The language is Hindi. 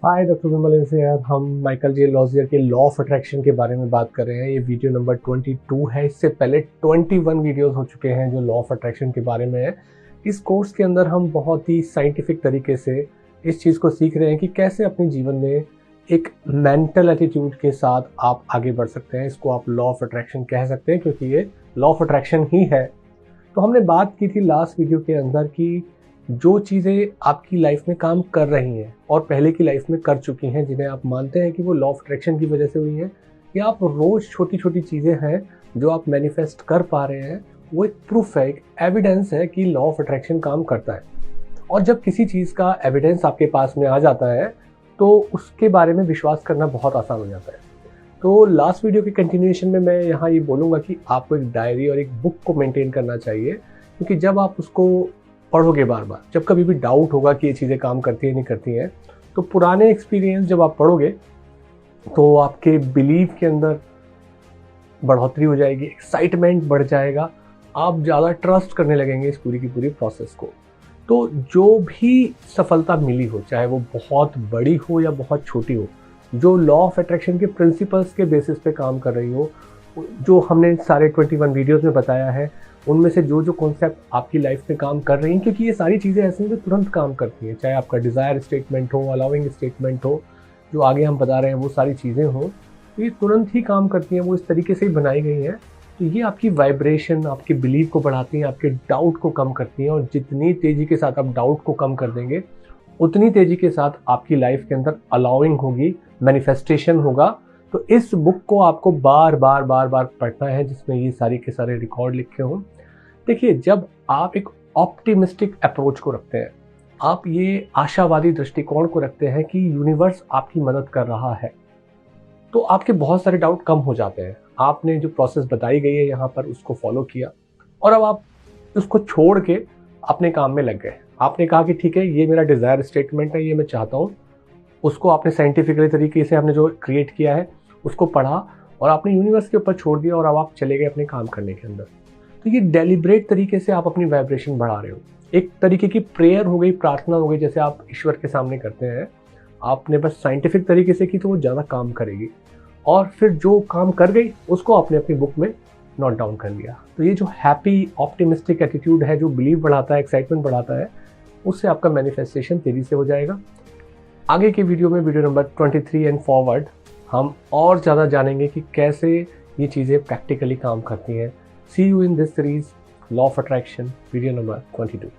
हाय डॉक्टर विमल से यार हम माइकल जे लॉजियर के लॉ ऑफ अट्रैक्शन के बारे में बात कर रहे हैं। ये वीडियो नंबर 22 है। इससे पहले 21 वीडियोस हो चुके हैं जो लॉ ऑफ अट्रैक्शन के बारे में है। इस कोर्स के अंदर हम बहुत ही साइंटिफिक तरीके से इस चीज़ को सीख रहे हैं कि कैसे अपने जीवन में एक मेंटल एटीट्यूड के साथ आप आगे बढ़ सकते हैं। इसको आप लॉ ऑफ अट्रैक्शन कह सकते हैं क्योंकि ये लॉ ऑफ अट्रैक्शन ही है। तो हमने बात की थी लास्ट वीडियो के अंदर कि जो चीज़ें आपकी लाइफ में काम कर रही हैं और पहले की लाइफ में कर चुकी हैं, जिन्हें आप मानते हैं कि वो लॉ ऑफ अट्रैक्शन की वजह से हुई हैं, या आप रोज़ छोटी छोटी चीज़ें हैं जो आप मैनिफेस्ट कर पा रहे हैं, वो एक प्रूफ है, एक एविडेंस है कि लॉ ऑफ अट्रैक्शन काम करता है। और जब किसी चीज़ का एविडेंस आपके पास में आ जाता है तो उसके बारे में विश्वास करना बहुत आसान हो जाता है। तो लास्ट वीडियो के कंटिन्यूएशन में मैं यहाँ ये बोलूँगा कि आपको एक डायरी और एक बुक को मेंटेन करना चाहिए, क्योंकि जब आप उसको पढ़ोगे बार बार, जब कभी भी डाउट होगा कि ये चीज़ें काम करती हैं नहीं करती हैं, तो पुराने एक्सपीरियंस जब आप पढ़ोगे तो आपके बिलीफ के अंदर बढ़ोतरी हो जाएगी, एक्साइटमेंट बढ़ जाएगा, आप ज़्यादा ट्रस्ट करने लगेंगे इस पूरी की पूरी प्रोसेस को। तो जो भी सफलता मिली हो, चाहे वो बहुत बड़ी हो या बहुत छोटी हो, जो लॉ ऑफ अट्रैक्शन के प्रिंसिपल्स के बेसिस पे काम कर रही हो, जो हमने सारे 21 वीडियोस में बताया है, उनमें से जो जो कॉन्सेप्ट आपकी लाइफ में काम कर रही हैं, क्योंकि ये सारी चीज़ें ऐसी हैं जो तुरंत काम करती हैं, चाहे आपका डिज़ायर स्टेटमेंट हो, अलाउइंग स्टेटमेंट हो, जो आगे हम बता रहे हैं वो सारी चीज़ें हों, तो ये तुरंत ही काम करती हैं, वो इस तरीके से ही बनाई गई हैं। तो ये आपकी वाइब्रेशन, आपके बिलीव को बढ़ाती हैं, आपके डाउट को कम करती हैं, और जितनी तेज़ी के साथ आप डाउट को कम कर देंगे, उतनी तेज़ी के साथ आपकी लाइफ के अंदर अलाउइंग होगी, मैनिफेस्टेशन होगा। तो इस बुक को आपको बार बार बार बार पढ़ना है, जिसमें ये सारे के सारे रिकॉर्ड लिखे हों। देखिए, जब आप एक ऑप्टिमिस्टिक अप्रोच को रखते हैं, आप ये आशावादी दृष्टिकोण को रखते हैं कि यूनिवर्स आपकी मदद कर रहा है, तो आपके बहुत सारे डाउट कम हो जाते हैं। आपने जो प्रोसेस बताई गई है यहाँ पर उसको फॉलो किया, और अब आप उसको छोड़ के अपने काम में लग गए। आपने कहा कि ठीक है, ये मेरा डिज़ायर स्टेटमेंट है, ये मैं चाहता हूँ। उसको आपने साइंटिफिकली तरीके से आपने जो क्रिएट किया है उसको पढ़ा, और आपने यूनिवर्स के ऊपर छोड़ दिया, और अब आप चले गए अपने काम करने के अंदर। तो ये डेलिब्रेट तरीके से आप अपनी वाइब्रेशन बढ़ा रहे हो। एक तरीके की प्रेयर हो गई, प्रार्थना हो गई, जैसे आप ईश्वर के सामने करते हैं। आपने बस साइंटिफिक तरीके से की तो वो ज़्यादा काम करेगी, और फिर जो काम कर गई उसको आपने अपनी बुक में नोट डाउन कर लिया। तो ये जो हैप्पी ऑप्टिमिस्टिक एटीट्यूड है, जो बिलीव बढ़ाता है, एक्साइटमेंट बढ़ाता है, उससे आपका मैनिफेस्टेशन तेज़ी से हो जाएगा। आगे की वीडियो में, वीडियो नंबर 23 एंड फॉरवर्ड, हम और ज़्यादा जानेंगे कि कैसे ये चीज़ें प्रैक्टिकली काम करती हैं। See you in this series, Law of Attraction, video number 22.